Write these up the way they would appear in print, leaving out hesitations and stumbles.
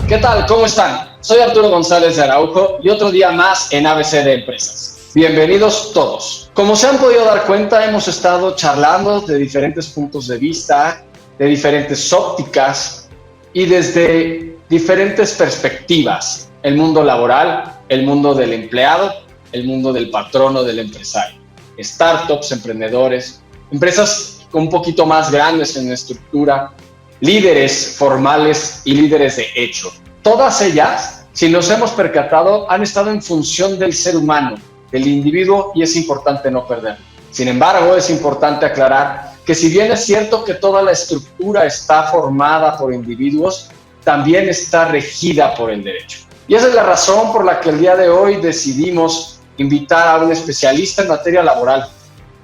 ¿Qué tal? ¿Cómo están? Soy Arturo González de Araujo y otro día más en ABC de Empresas. Bienvenidos todos. Como se han podido dar cuenta, hemos estado charlando de diferentes puntos de vista, de diferentes ópticas y desde diferentes perspectivas. El mundo laboral, el mundo del empleado, el mundo del patrono, del empresario. Startups, emprendedores, empresas un poquito más grandes en estructura, líderes formales y líderes de hecho. Todas ellas, si nos hemos percatado, han estado en función del ser humano, del individuo, y es importante no perderlo. Sin embargo, es importante aclarar que si bien es cierto que toda la estructura está formada por individuos, también está regida por el derecho. Y esa es la razón por la que el día de hoy decidimos invitar a un especialista en materia laboral,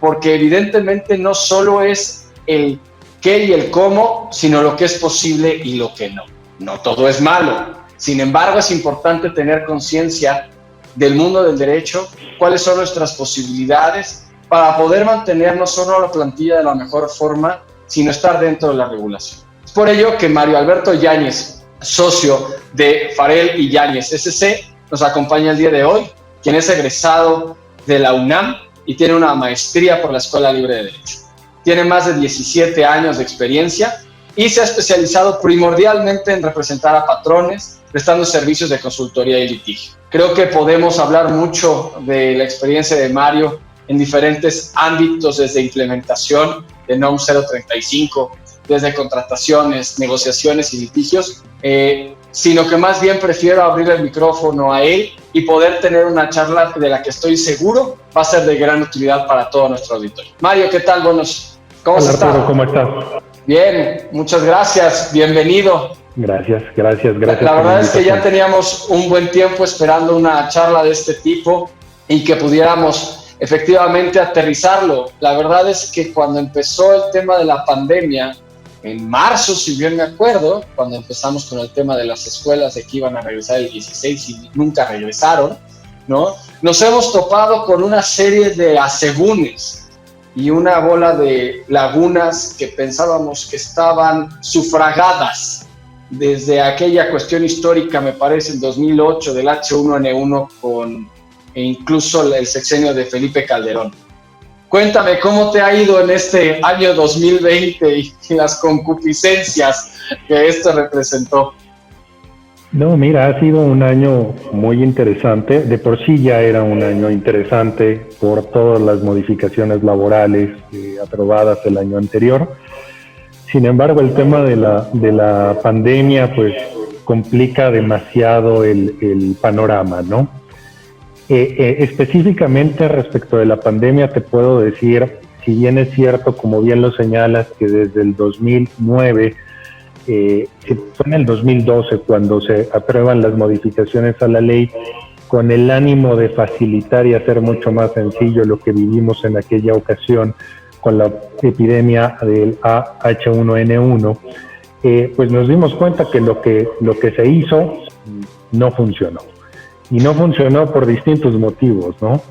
porque evidentemente no solo es el qué y el cómo, sino lo que es posible y lo que no. No todo es malo. Sin embargo, es importante tener conciencia del mundo del derecho, cuáles son nuestras posibilidades para poder mantener no solo la plantilla de la mejor forma, sino estar dentro de la regulación. Es por ello que Mario Alberto Yáñez, socio de Farell y Yáñez SC, nos acompaña el día de hoy, quien es egresado de la UNAM y tiene una maestría por la Escuela Libre de Derecho. Tiene más de 17 años de experiencia y se ha especializado primordialmente en representar a patrones, prestando servicios de consultoría y litigio. Creo que podemos hablar mucho de la experiencia de Mario en diferentes ámbitos, desde implementación de NOM 035, desde contrataciones, negociaciones y litigios, sino que más bien prefiero abrir el micrófono a él y poder tener una charla de la que estoy seguro va a ser de gran utilidad para todo nuestro auditorio. Mario, ¿qué tal? ¿Cómo estás? Arturo, ¿cómo estás? Bien, muchas gracias, bienvenido. Gracias. La verdad es que ya teníamos un buen tiempo esperando una charla de este tipo y que pudiéramos efectivamente aterrizarlo. La verdad es que cuando empezó el tema de la pandemia, en marzo, si bien me acuerdo, cuando empezamos con el tema de las escuelas de que iban a regresar el 16 y nunca regresaron, ¿no? Nos hemos topado con una serie de asegúnes y una bola de lagunas que pensábamos que estaban sufragadas desde aquella cuestión histórica, me parece, en 2008, del H1N1 e incluso el sexenio de Felipe Calderón. Cuéntame, ¿cómo te ha ido en este año 2020 y las concupiscencias que esto representó? No, mira, ha sido un año muy interesante. De por sí ya era un año interesante por todas las modificaciones laborales aprobadas el año anterior. Sin embargo, el tema de la pandemia pues complica demasiado el panorama, ¿no? Específicamente respecto de la pandemia te puedo decir, si bien es cierto, como bien lo señalas, que desde el 2009, fue en el 2012 cuando se aprueban las modificaciones a la ley, con el ánimo de facilitar y hacer mucho más sencillo lo que vivimos en aquella ocasión con la epidemia del H1N1, pues nos dimos cuenta que lo que se hizo no funcionó. Y no funcionó por distintos motivos, ¿no?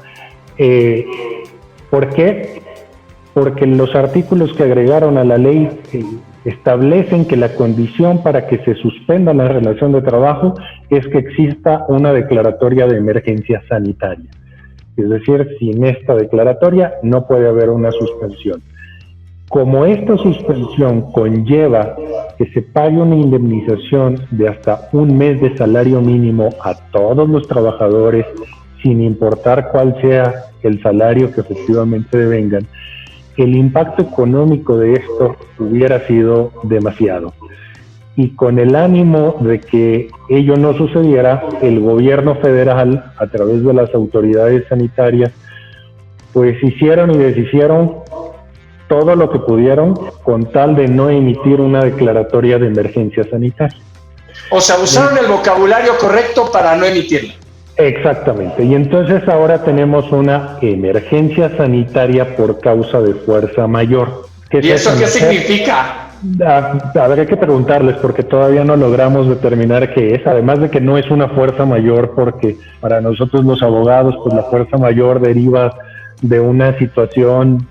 ¿Por qué? Porque los artículos que agregaron a la ley establecen que la condición para que se suspenda la relación de trabajo es que exista una declaratoria de emergencia sanitaria. Es decir, sin esta declaratoria no puede haber una suspensión. Como esta suspensión conlleva que se pague una indemnización de hasta un mes de salario mínimo a todos los trabajadores, sin importar cuál sea el salario que efectivamente devengan, el impacto económico de esto hubiera sido demasiado. Y con el ánimo de que ello no sucediera, el gobierno federal, a través de las autoridades sanitarias, pues hicieron y deshicieron todo lo que pudieron con tal de no emitir una declaratoria de emergencia sanitaria. O sea, usaron el vocabulario correcto para no emitirla. Exactamente, y entonces ahora tenemos una emergencia sanitaria por causa de fuerza mayor. ¿Y eso qué significa? Habría que preguntarles porque todavía no logramos determinar qué es, además de que no es una fuerza mayor porque para nosotros los abogados pues la fuerza mayor deriva de una situación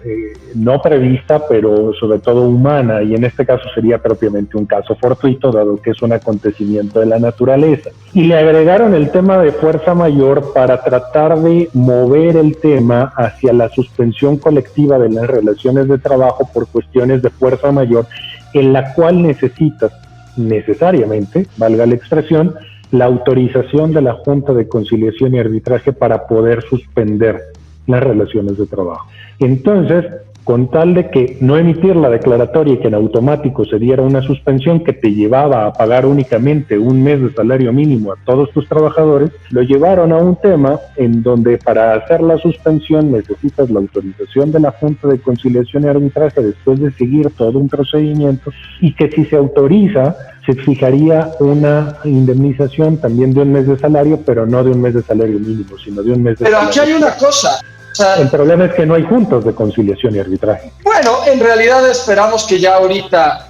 no prevista, pero sobre todo humana, y en este caso sería propiamente un caso fortuito, dado que es un acontecimiento de la naturaleza. Y le agregaron el tema de fuerza mayor para tratar de mover el tema hacia la suspensión colectiva de las relaciones de trabajo por cuestiones de fuerza mayor, en la cual necesitas necesariamente, valga la expresión, la autorización de la Junta de Conciliación y Arbitraje para poder suspender las relaciones de trabajo. Entonces, con tal de que no emitir la declaratoria y que en automático se diera una suspensión que te llevaba a pagar únicamente un mes de salario mínimo a todos tus trabajadores, lo llevaron a un tema en donde para hacer la suspensión necesitas la autorización de la Junta de Conciliación y Arbitraje después de seguir todo un procedimiento, y que si se autoriza se fijaría una indemnización también de un mes de salario, pero no de un mes de salario mínimo, sino de un mes de Pero salario. aquí hay una cosa. O sea, el problema es que no hay juntas de conciliación y arbitraje. Bueno, en realidad esperamos que ya ahorita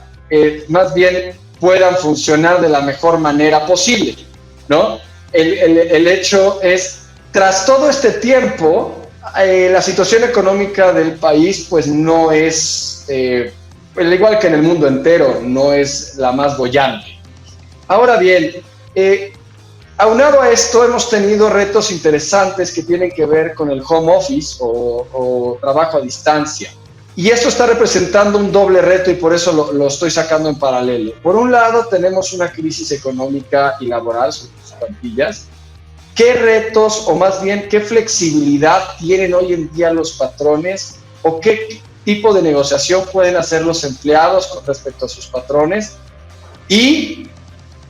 más bien puedan funcionar de la mejor manera posible, ¿no? El hecho es, tras todo este tiempo, la situación económica del país pues no es, al igual que en el mundo entero, no es la más boyante. Ahora bien, aunado a esto, hemos tenido retos interesantes que tienen que ver con el home office o trabajo a distancia. Y esto está representando un doble reto y por eso lo estoy sacando en paralelo. Por un lado, tenemos una crisis económica y laboral sobre sus plantillas. ¿Qué retos o más bien qué flexibilidad tienen hoy en día los patrones o qué tipo de negociación pueden hacer los empleados con respecto a sus patrones? Y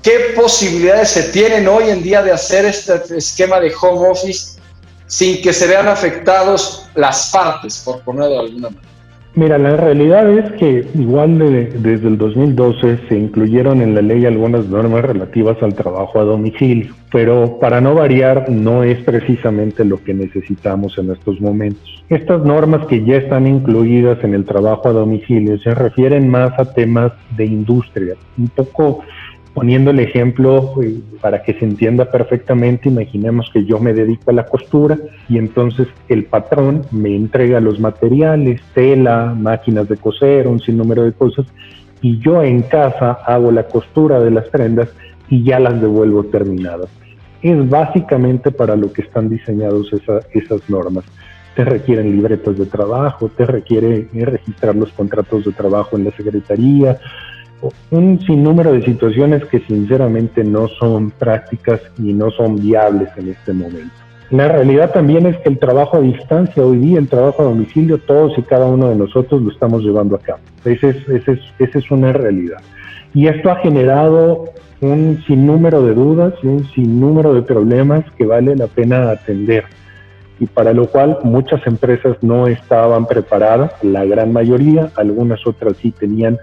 ¿qué posibilidades se tienen hoy en día de hacer este esquema de home office sin que se vean afectados las partes, por ponerlo de alguna manera? Mira, la realidad es que igual desde el 2012 se incluyeron en la ley algunas normas relativas al trabajo a domicilio, pero para no variar no es precisamente lo que necesitamos en estos momentos. Estas normas que ya están incluidas en el trabajo a domicilio se refieren más a temas de industria, un poco poniendo el ejemplo para que se entienda perfectamente. Imaginemos que yo me dedico a la costura y entonces el patrón me entrega los materiales, tela, máquinas de coser, un sinnúmero de cosas, y yo en casa hago la costura de las prendas y ya las devuelvo terminadas. Es básicamente para lo que están diseñados esas normas. Te requieren libretas de trabajo, te requiere registrar los contratos de trabajo en la secretaría, un sinnúmero de situaciones que sinceramente no son prácticas y no son viables en este momento. La realidad también es que el trabajo a distancia, hoy día el trabajo a domicilio, todos y cada uno de nosotros lo estamos llevando a cabo. Esa es una realidad. Y esto ha generado un sinnúmero de dudas y un sinnúmero de problemas que vale la pena atender, y para lo cual muchas empresas no estaban preparadas, la gran mayoría, algunas otras sí tenían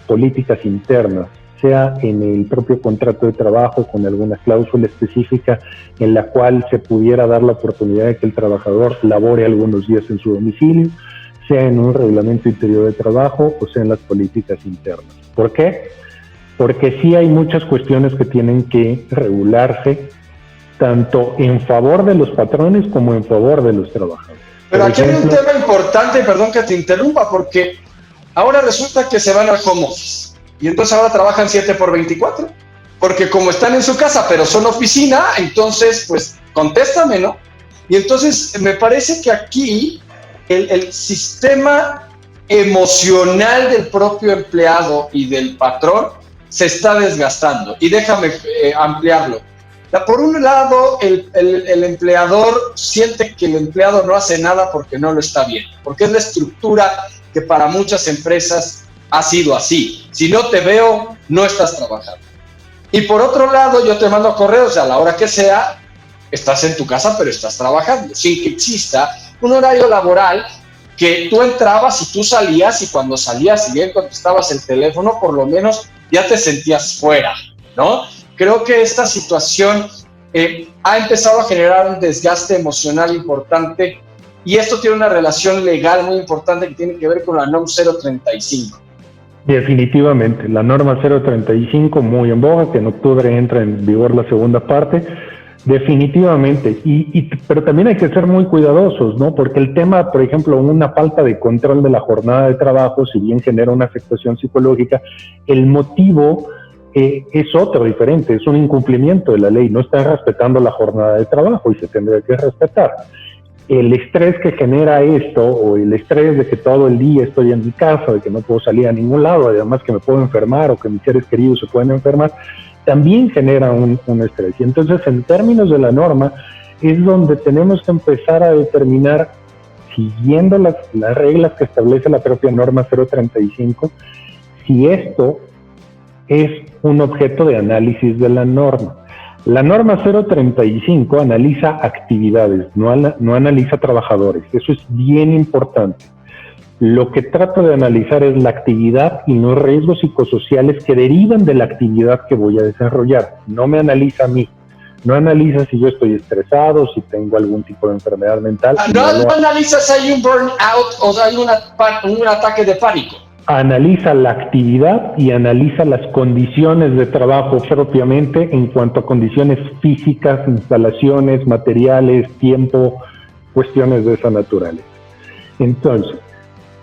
políticas internas, sea en el propio contrato de trabajo con alguna cláusula específica en la cual se pudiera dar la oportunidad de que el trabajador labore algunos días en su domicilio, sea en un reglamento interior de trabajo o sea en las políticas internas. ¿Por qué? Porque sí hay muchas cuestiones que tienen que regularse tanto en favor de los patrones como en favor de los trabajadores. Pero aquí hay un tema importante, perdón que te interrumpa, porque ahora resulta que se van al home office y entonces ahora trabajan 7x24, porque como están en su casa pero son oficina, entonces pues contéstame, ¿no? Y entonces me parece que aquí el sistema emocional del propio empleado y del patrón se está desgastando. Y déjame ampliarlo. Por un lado, el empleador siente que el empleado no hace nada porque no lo está viendo, porque es la estructura que para muchas empresas ha sido así. Si no te veo, no estás trabajando. Y por otro lado, yo te mando correos a la hora que sea, estás en tu casa, pero estás trabajando, sin que exista un horario laboral que tú entrabas y tú salías, y cuando salías, si bien contestabas el teléfono, por lo menos ya te sentías fuera, ¿no? Creo que esta situación ha empezado a generar un desgaste emocional importante, y esto tiene una relación legal muy importante que tiene que ver con la NOM 035. Definitivamente, la norma 035, muy en boga, que en octubre entra en vigor la segunda parte, Definitivamente, pero también hay que ser muy cuidadosos, ¿no? Porque el tema, por ejemplo, una falta de control de la jornada de trabajo, si bien genera una afectación psicológica, el motivo es otro, diferente, es un incumplimiento de la ley, no está respetando la jornada de trabajo y se tendría que respetar. El estrés que genera esto, o el estrés de que todo el día estoy en mi casa, de que no puedo salir a ningún lado, además que me puedo enfermar o que mis seres queridos se pueden enfermar, también genera un estrés. Y entonces, en términos de la norma, es donde tenemos que empezar a determinar, siguiendo las reglas que establece la propia norma 035, si esto es un objeto de análisis de la norma. La norma 035 analiza actividades, no analiza trabajadores. Eso es bien importante. Lo que trato de analizar es la actividad y los riesgos psicosociales que derivan de la actividad que voy a desarrollar. No me analiza a mí. No analiza si yo estoy estresado, si tengo algún tipo de enfermedad mental. No analiza si hay un burnout o si hay un ataque de pánico. Analiza la actividad y analiza las condiciones de trabajo propiamente en cuanto a condiciones físicas, instalaciones, materiales, tiempo, cuestiones de esas naturales. Entonces,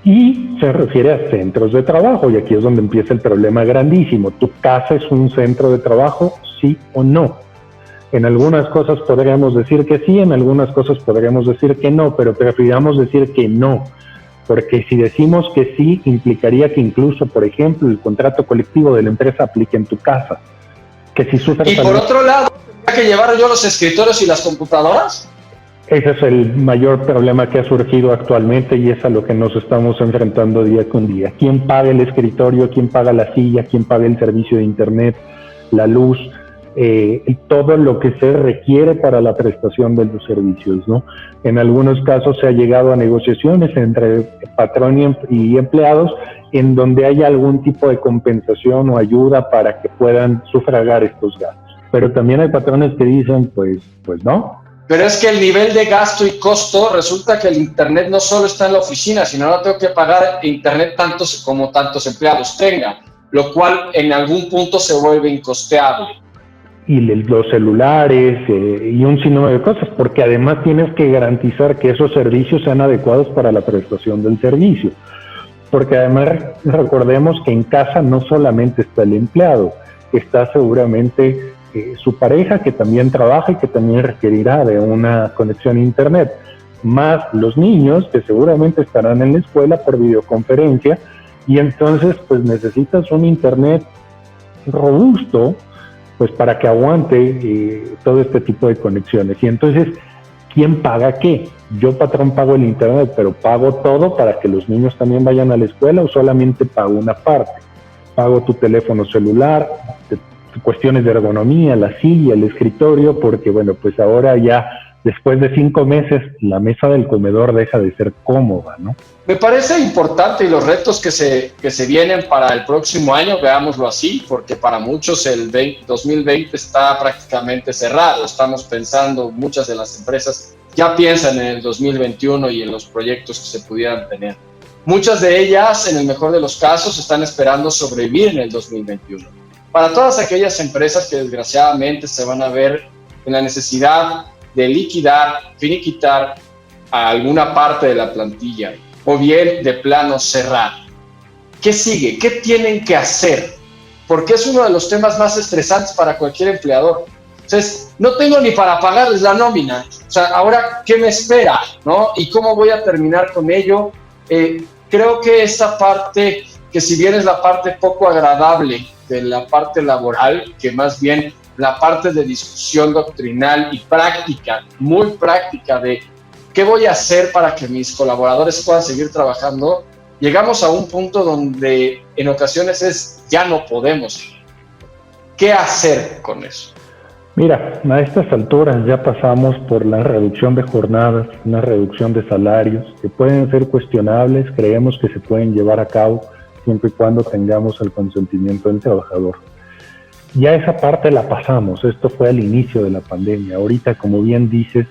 y se refiere a centros de trabajo, y aquí es donde empieza el problema grandísimo. ¿Tu casa es un centro de trabajo, sí o no? En algunas cosas podríamos decir que sí, en algunas cosas podríamos decir que no, pero prefiramos decir que no, porque si decimos que sí, implicaría que incluso, por ejemplo, el contrato colectivo de la empresa aplique en tu casa. Que si sufres y por otro lado, ¿tendría que llevar yo los escritorios y las computadoras? Ese es el mayor problema que ha surgido actualmente y es a lo que nos estamos enfrentando día con día. ¿Quién paga el escritorio? ¿Quién paga la silla? ¿Quién paga el servicio de internet? La luz, todo lo que se requiere para la prestación de los servicios, ¿no? En algunos casos se ha llegado a negociaciones entre patrón y empleados en donde haya algún tipo de compensación o ayuda para que puedan sufragar estos gastos. Pero también hay patrones que dicen, pues no. Pero es que el nivel de gasto y costo, resulta que el internet no solo está en la oficina, sino ahora tengo que pagar internet tantos empleados tenga, lo cual en algún punto se vuelve incosteable. Y los celulares y un sinnúmero de cosas, porque además tienes que garantizar que esos servicios sean adecuados para la prestación del servicio. Porque además recordemos que en casa no solamente está el empleado, está seguramente su pareja que también trabaja y que también requerirá de una conexión a internet, más los niños que seguramente estarán en la escuela por videoconferencia y entonces pues necesitas un internet robusto pues para que aguante todo este tipo de conexiones. Y entonces, ¿quién paga qué? Yo, patrón, pago el internet, pero ¿pago todo para que los niños también vayan a la escuela o solamente pago una parte? Pago tu teléfono celular, cuestiones de ergonomía, la silla, el escritorio, porque bueno, pues ahora ya después de 5 meses la mesa del comedor deja de ser cómoda, ¿no? Me parece importante y los retos que se vienen para el próximo año, veámoslo así, porque para muchos el 2020 está prácticamente cerrado. Estamos pensando, muchas de las empresas ya piensan en el 2021 y en los proyectos que se pudieran tener. Muchas de ellas, en el mejor de los casos, están esperando sobrevivir en el 2021. Para todas aquellas empresas que desgraciadamente se van a ver en la necesidad de liquidar, finiquitar a alguna parte de la plantilla o bien de plano cerrar. ¿Qué sigue? ¿Qué tienen que hacer? Porque es uno de los temas más estresantes para cualquier empleador. Entonces, no tengo ni para pagarles la nómina. O sea, ahora, ¿qué me espera? ¿No? ¿Y cómo voy a terminar con ello? Creo que esta parte, que si bien es la parte poco agradable de la parte laboral, que más bien la parte de discusión doctrinal y práctica, muy práctica de qué voy a hacer para que mis colaboradores puedan seguir trabajando, llegamos a un punto donde en ocasiones ya no podemos. ¿Qué hacer con eso? Mira, a estas alturas ya pasamos por la reducción de jornadas, una reducción de salarios que pueden ser cuestionables, creemos que se pueden llevar a cabo siempre y cuando tengamos el consentimiento del trabajador. Ya esa parte la pasamos, esto fue al inicio de la pandemia. Ahorita, como bien dices,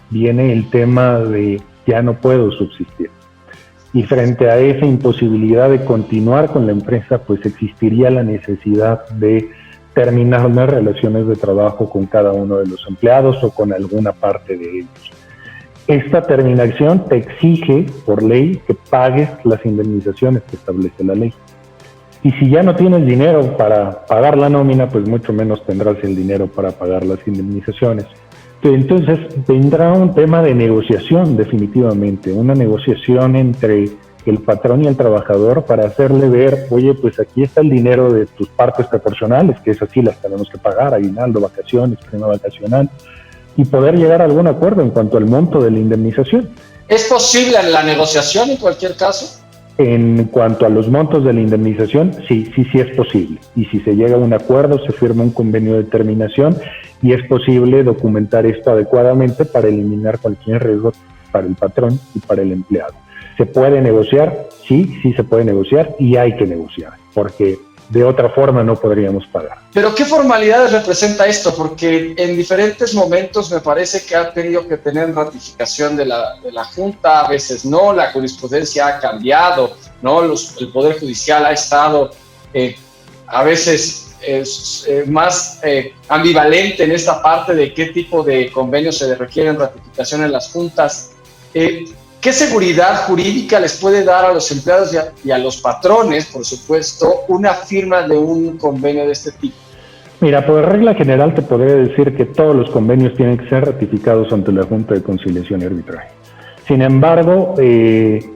viene el tema de ya no puedo subsistir. Y frente a esa imposibilidad de continuar con la empresa, pues existiría la necesidad de terminar las relaciones de trabajo con cada uno de los empleados o con alguna parte de ellos. Esta terminación te exige por ley que pagues las indemnizaciones que establece la ley. Y si ya no tienes dinero para pagar la nómina, pues mucho menos tendrás el dinero para pagar las indemnizaciones. Entonces vendrá un tema de negociación, definitivamente, una negociación entre el patrón y el trabajador para hacerle ver, oye, pues aquí está el dinero de tus partes proporcionales, que es así, las tenemos que pagar, aguinaldo, vacaciones, prima vacacional, y poder llegar a algún acuerdo en cuanto al monto de la indemnización. ¿Es posible la negociación en cualquier caso? En cuanto a los montos de la indemnización, sí es posible. Y si se llega a un acuerdo, se firma un convenio de terminación y es posible documentar esto adecuadamente para eliminar cualquier riesgo para el patrón y para el empleado. ¿Se puede negociar? Sí se puede negociar y hay que negociar, porque de otra forma no podríamos pagar. Pero ¿qué formalidades representa esto? Porque en diferentes momentos me parece que ha tenido que tener ratificación de la Junta, a veces no, la jurisprudencia ha cambiado, ¿no? El Poder Judicial ha estado a veces más ambivalente en esta parte de qué tipo de convenios se requieren ratificación en las juntas. ¿Qué seguridad jurídica les puede dar a los empleados y a los patrones, por supuesto, una firma de un convenio de este tipo? Mira, por regla general te podría decir que todos los convenios tienen que ser ratificados ante la Junta de Conciliación y Arbitraje. Sin embargo,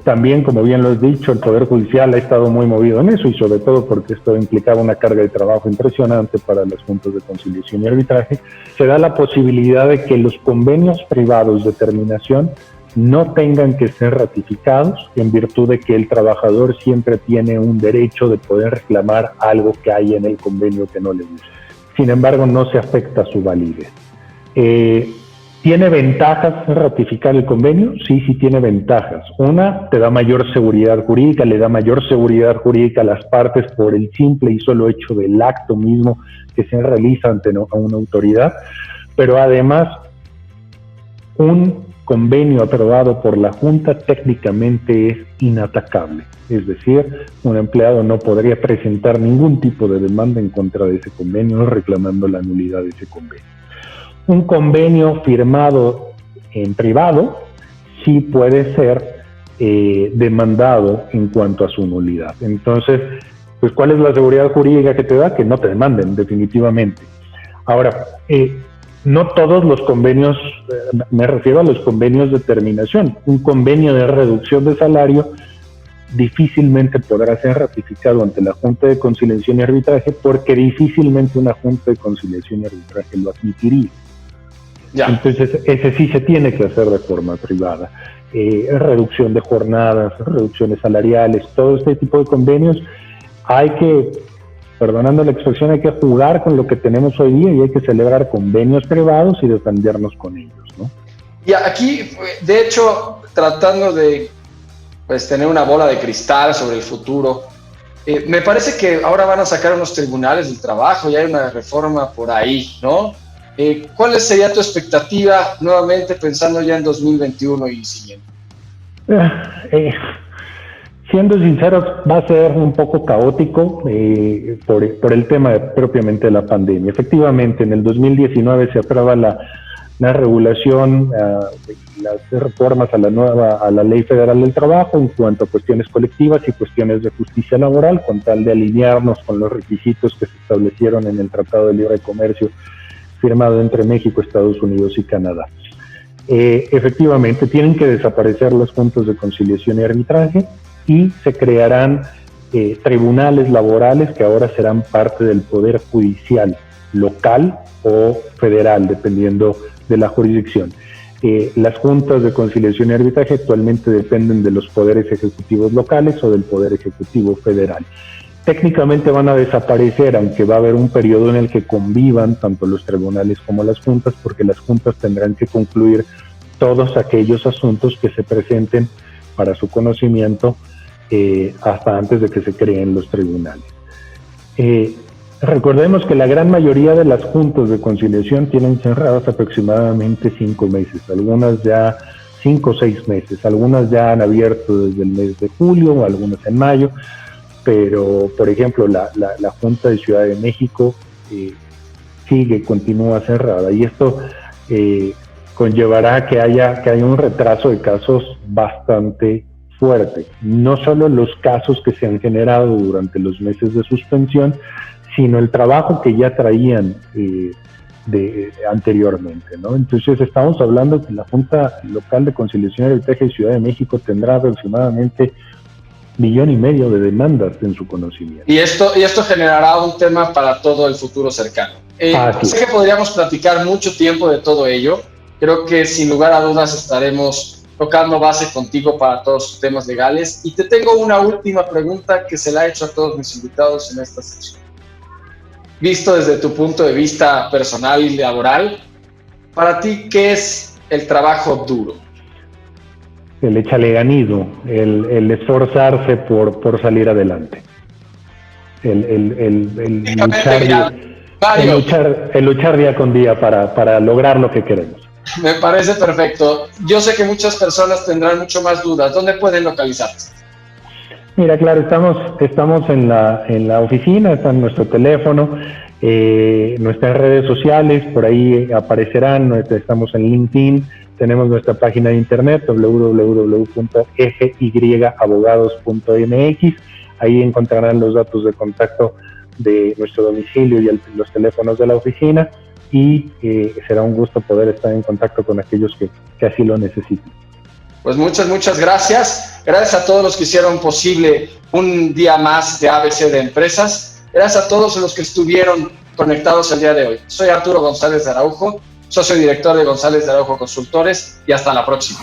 también, como bien lo has dicho, el Poder Judicial ha estado muy movido en eso y sobre todo porque esto implicaba una carga de trabajo impresionante para las Juntas de Conciliación y Arbitraje. Se da la posibilidad de que los convenios privados de terminación no tengan que ser ratificados en virtud de que el trabajador siempre tiene un derecho de poder reclamar algo que hay en el convenio que no le gusta. Sin embargo, no se afecta su validez. ¿Tiene ventajas ratificar el convenio? Sí tiene ventajas. Una, te da mayor seguridad jurídica, le da mayor seguridad jurídica a las partes por el simple y solo hecho del acto mismo que se realiza ante una autoridad, pero además un convenio aprobado por la Junta técnicamente es inatacable, es decir, un empleado no podría presentar ningún tipo de demanda en contra de ese convenio reclamando la nulidad de ese convenio. Un convenio firmado en privado sí puede ser demandado en cuanto a su nulidad. Entonces, pues, ¿cuál es la seguridad jurídica que te da? Que no te demanden, definitivamente. Ahora, no todos los convenios, me refiero a los convenios de terminación. Un convenio de reducción de salario difícilmente podrá ser ratificado ante la Junta de Conciliación y Arbitraje porque difícilmente una Junta de Conciliación y Arbitraje lo admitiría. Ya. Entonces, ese sí se tiene que hacer de forma privada. Reducción de jornadas, reducciones salariales, todo este tipo de convenios hay que, perdonando la expresión, hay que jugar con lo que tenemos hoy día y hay que celebrar convenios privados y defendernos con ellos, ¿no? Y aquí, de hecho, tratando de tener una bola de cristal sobre el futuro, me parece que ahora van a sacar unos tribunales del trabajo y hay una reforma por ahí, ¿no? ¿Cuál sería tu expectativa, nuevamente pensando ya en 2021 y siguiente? Siendo sinceros, va a ser un poco caótico por el tema propiamente de la pandemia. Efectivamente, en el 2019 se aprueba la regulación, las reformas a la Ley Federal del Trabajo en cuanto a cuestiones colectivas y cuestiones de justicia laboral, con tal de alinearnos con los requisitos que se establecieron en el Tratado de Libre Comercio firmado entre México, Estados Unidos y Canadá. Efectivamente, tienen que desaparecer los puntos de conciliación y arbitraje y se crearán tribunales laborales que ahora serán parte del Poder Judicial local o federal, dependiendo de la jurisdicción. Las juntas de conciliación y arbitraje actualmente dependen de los poderes ejecutivos locales o del Poder Ejecutivo Federal. Técnicamente van a desaparecer, aunque va a haber un periodo en el que convivan tanto los tribunales como las juntas, porque las juntas tendrán que concluir todos aquellos asuntos que se presenten para su conocimiento hasta antes de que se creen los tribunales. Recordemos que la gran mayoría de las juntas de conciliación tienen cerradas aproximadamente 5 meses, algunas ya 5 o 6 meses, algunas ya han abierto desde el mes de julio, algunas en mayo, pero por ejemplo la Junta de Ciudad de México continúa cerrada. Y esto conllevará que haya un retraso de casos bastante fuerte. No solo los casos que se han generado durante los meses de suspensión, sino el trabajo que ya traían anteriormente, ¿no? Entonces estamos hablando que la Junta Local de Conciliación y Arbitraje de Ciudad de México tendrá aproximadamente 1,5 millones de demandas en su conocimiento. Y esto generará un tema para todo el futuro cercano. Sé que podríamos platicar mucho tiempo de todo ello. Creo que sin lugar a dudas estaremos tocando base contigo para todos los temas legales. Y te tengo una última pregunta que se la he hecho a todos mis invitados en esta sección. Visto desde tu punto de vista personal y laboral, para ti, ¿qué es el trabajo duro? El echaleganismo, el esforzarse por salir adelante. El luchar día con día para lograr lo que queremos. Me parece perfecto. Yo sé que muchas personas tendrán mucho más dudas. ¿Dónde pueden localizarte? Mira, claro, estamos en la oficina, está en nuestro teléfono, nuestras redes sociales, por ahí aparecerán, estamos en LinkedIn, tenemos nuestra página de internet www.fyabogados.mx, ahí encontrarán los datos de contacto de nuestro domicilio y los teléfonos de la oficina, y será un gusto poder estar en contacto con aquellos que así lo necesiten. Pues muchas gracias. Gracias a todos los que hicieron posible un día más de ABC de Empresas. Gracias a todos los que estuvieron conectados el día de hoy. Soy Arturo González de Araujo, socio director de González de Araujo Consultores, y hasta la próxima.